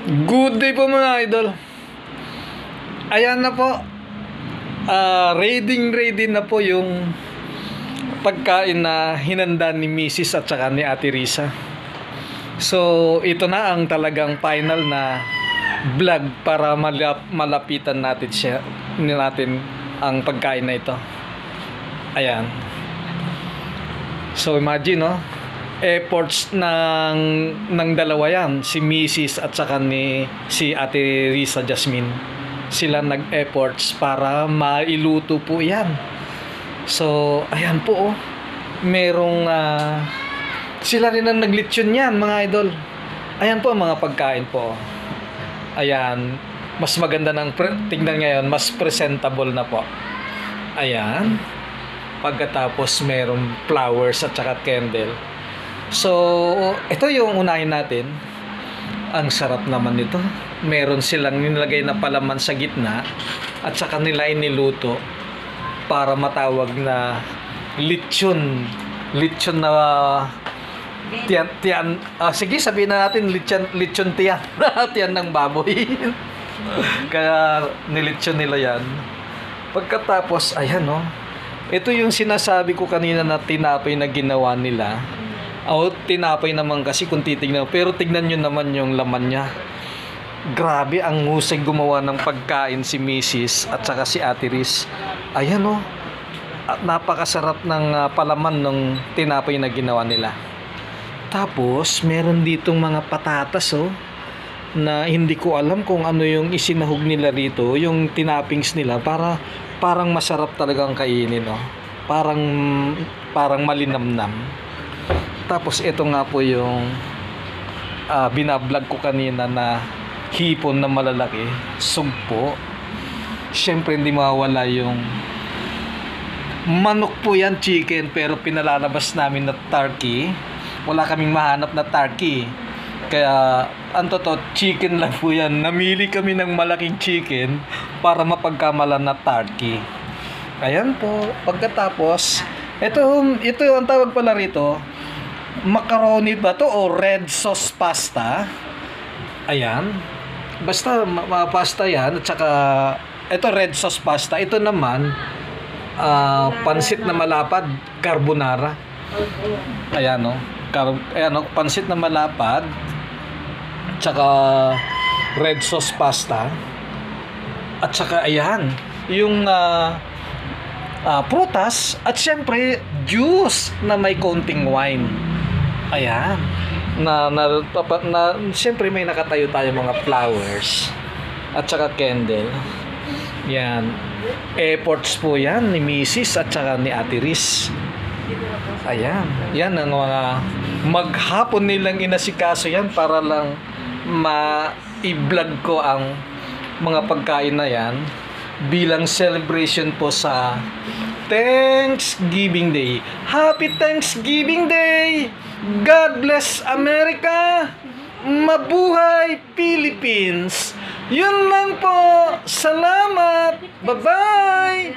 Good day po mga idol. Ayan na po. Ready na po yung pagkain na hinanda ni Mrs. at saka ni Ate Risa. So, ito na ang talagang final na vlog para malapitan natin ang pagkain na ito. Ayan. So, imagine, no? Efforts ng dalawa yan, si Mrs. at saka si Ate Risa Jasmine. Sila nag-efforts para mailuto po yan. So, ayan po, oh. Merong sila rin ang naglitsyon yan, mga idol. Ayan po ang mga pagkain po. Ayan, mas maganda ng tignan ngayon, mas presentable na po. Ayan. Pagkatapos merong flowers at saka candle. So, ito yung unahin natin. Ang sarap naman nito. Meron silang nilagay na palaman sa gitna at saka nila iniluto para matawag na lechon. Lechon na tiyan. Sige, sabihin na natin lechon tiyan. Tiyan ng baboy. Kaya nilechon nila yan. Pagkatapos, ayan, no. Ito yung sinasabi ko kanina na tinapay na ginawa nila. Tinapay naman kasi kung titignan. Pero tignan nyo naman yung laman niya. Grabe, ang husay gumawa ng pagkain si Mrs. at saka si Ate Riz. Ayan, oh. Napakasarap ng palaman ng tinapay na ginawa nila. Tapos, meron ditong mga patatas, oh, na hindi ko alam kung ano yung isinahog nila rito. Yung tinapings nila, parang masarap talagang kainin, oh. Parang malinamnam. Tapos ito nga po yung binablog ko kanina na hipon na malalaki, sugpo. Siyempre hindi mawawala yung manok po yan, chicken, pero pinalalabas namin na turkey. Wala kaming mahanap na turkey. Kaya ang totoo, chicken lang po yan. Namili kami ng malaking chicken para mapagkamalan na turkey. Ayan po. Pagkatapos, ito ang tawag pala rito, macaroni ba to o red sauce pasta? Ayan. Basta pasta yan. At saka ito red sauce pasta. Ito naman pansit na malapad, carbonara. Ayan, no. Ayan, no, pansit na malapad. At saka red sauce pasta. At saka ayan, yung prutas at syempre juice na may konting wine. Ayan. Siyempre may nakatayo tayo mga flowers at saka candle. Yan. Efforts po yan ni Mrs. at saka ni Ate Riz. Ayan. Yan ang mga maghapon nilang inasikaso yan para lang ma-i-vlog ko ang mga pagkain na yan bilang celebration po sa Thanksgiving Day. Happy Thanksgiving Day! God bless America! Mabuhay Philippines! Yun lang po! Salamat! Bye-bye!